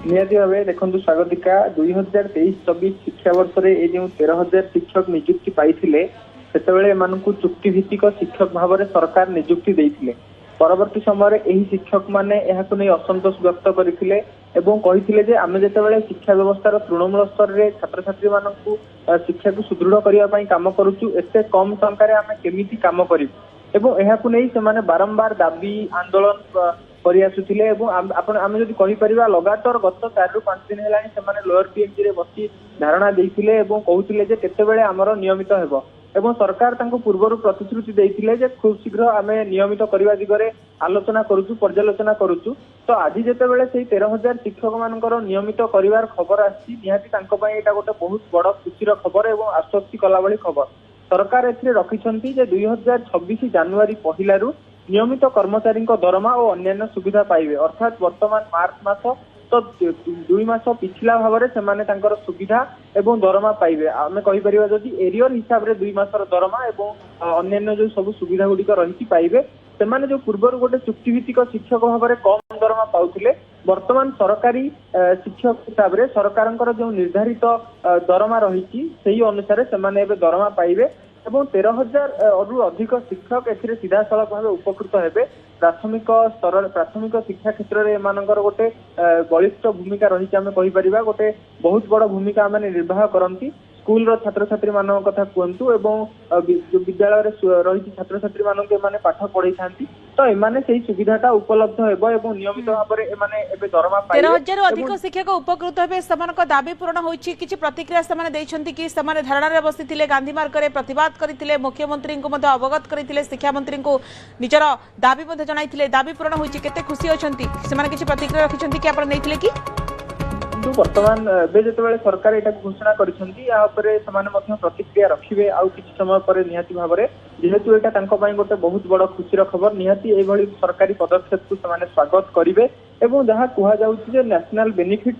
निहाती भाव देखो स्वागतिका 2023-24 शिक्षा वर्ष में ये जो 13,000 शिक्षक नियुक्ति पाई चुक्ति भित्तिक शिक्षक भाव में सरकार नियुक्ति देते परवर्ती समय यही शिक्षक माने नहीं असंतोष व्यक्त करते कही आम जो शिक्षा व्यवस्था तृणमूल स्तर में छात्र छात्री मानू शिक्षा को सुदृढ़ करने कम करुचु एत कम टंकार आम केमी कम कर बारंबार दाबी आंदोलन करते आम जदि कहीपर लगातार गत 4 ରୁ 5 दिन है लोअर पीएमजी रे बसी धारणा देते कहते केतबेले आमर नियमित हेबो एवं सरकार पूर्व प्रतिश्रुति देते खूब शीघ्र आम नियमित करने दिगरे आलोचना करुचु पर्यालोचना करुचु तो आज जितेबाला से 13,000 शिक्षक मानकर नियमित कर खबर आसी गोटे बहुत बड़ खुशी खबर और आश्वस्ति कला भली खबर सरकार रखिंट 2026 जानुआरी पहलू नियमित कर्मचारी दरमा और अन्य सुविधा पाइबे अर्थात वर्तमान मार्च मास तो 2 मास पिछला भाव में सुविधा एवं दरमा पाइबे आम कहीपर जदि एरियर हिसाब से 2 मासर दरमा और अन्य जो सब सुविधा गुड़िक रही पाइबे से जो पूर्वर गोटे चुक्तिभित्तिक शिक्षक भाव में कम दरमा पाउथिले वर्तमान सरकारी शिक्षक हिसाब से सरकार जो निर्धारित दरमा रही से अनुसार से दरमा पाइबे एवं 13,000 रु अधिक शिक्षक ए सीधा सड़क भाव उपकृत हेबे प्राथमिक स्तर प्राथमिक शिक्षा क्षेत्र में गोटे बलिष्ठ भूमिका रही आम कहीपर गोटे बहुत बड़ भूमिका आम निर्वाह करती स्कूल छात्र छात्री मान कथा कहतु एवं विद्यालय रही छात्र छात्री मान पाठ पढ़ाई था तो एमाने से सुविधाटा उपलब्ध हेबो एवं नियमित भाव में दरमा 13,000 अधिक शिक्षक उपकृत हेबे समानक दाबी पूर्ण होईछि किछि प्रतिक्रिया समाने दैछन्ति कि समाने धारणा रे बसिथिले गांधी मार्ग रे प्रतिवाद करिथिले मुख्यमंत्री को मध्य अवगत करिथिले शिक्षा मंत्री को निजर दाबी मध्य जणाइथिले दाबी पूर्ण होईछि केते खुशी अछन्ति समाने किछि प्रतिक्रिया रखिछन्ति कि आपण नैथिले कि वर्तमान जो सरकार यहाँ घोषणा कर प्रतिक्रिया रखिए आउ कि समय पर निहाती भाव में जेहेतु यहाँ गोटे बहुत बड़ खुशी खबर निहाती सरकारी पदक्षेप को स्वागत करेंगे एवं जहाँ कहुचे नेशनल बेनिफिट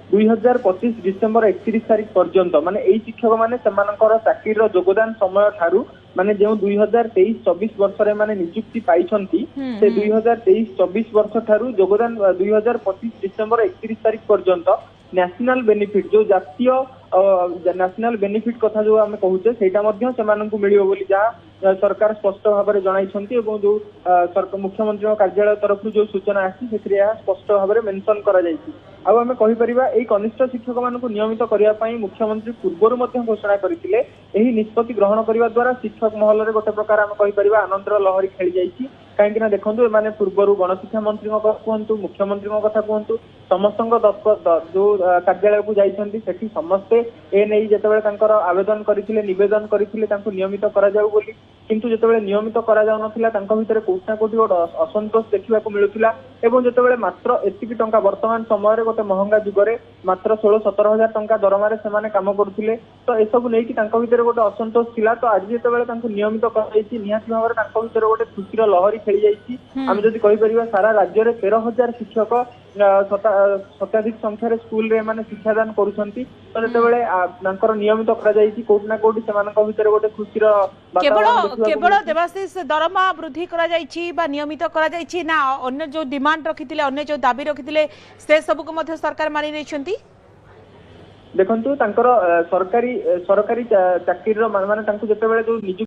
2025 डिसेम्बर 31 तारीख पर्यंत माने यही शिक्षक माने चाकरी योगदान समय ठारू माने जो 2023-24 वर्ष में नियुक्ति पाई से 2023-24 वर्ष ठारू योगदान 2025 डिसेम्बर 31 तारीख पर्यंत नेशनल बेनिफिट जो जातीय नेशनल बेनिफिट कथा जो आम कहूचे से मिलियो बोली जहाँ सरकार स्पष्ट भाव में जणाइछन्ति एवं जो मुख्यमंत्री कार्यालय तरफ जो सूचना आसी स्पष्ट भाव में मेंशन करा जायछि आउ आम कहीपर यही कनिष्ठ शिक्षक मान नियमित करने मुख्यमंत्री पूर्व घोषणा करते निष्पत्ति ग्रहण करने द्वारा शिक्षक महल में गोटे प्रकार आम कहीपर आनंदर लहरी खेली जाइए कहीं देखो एम पूर्व गणशिक्षा मंत्री कहतु मुख्यमंत्री कथा कहतु समस्त जो कार्यालय को जाती समस्ते एने जिते आवेदन करते नवेदन करते नियमित कर किंतु जिते नियमित कर कौटना कौटी गोटे असंतोष देखा मिलूला जिते मात्र एति टंका वर्तमान समय गोटे महंगा जुगरे मात्र 16-17 हजार टंका दरमा से काम करुले तो यू नहीं गोटे असंतोष थिला तो आज जिते नियमित कर निहाती भाव में गोटे खुशी लहरी खेली जाइए आम जदि कहीपर सारा राज्य में 13,000 शिक्षक शताधिक संख्यार स्कूल रे माने शिक्षादान करुछंती तो जेतेबेले नियमित करा कोटी से गोटे खुशी केवल देवाशीष दरमा वृद्धि करा जाइछि बा नियमित करा जाइछि ना अन्य जो डिमांड रखिथिले अन्य जो दाबी रखिथिले से सब को मध्य सरकार मानि नैछंती देखंतु सरकारी चाकरी माने जेतेबेले जो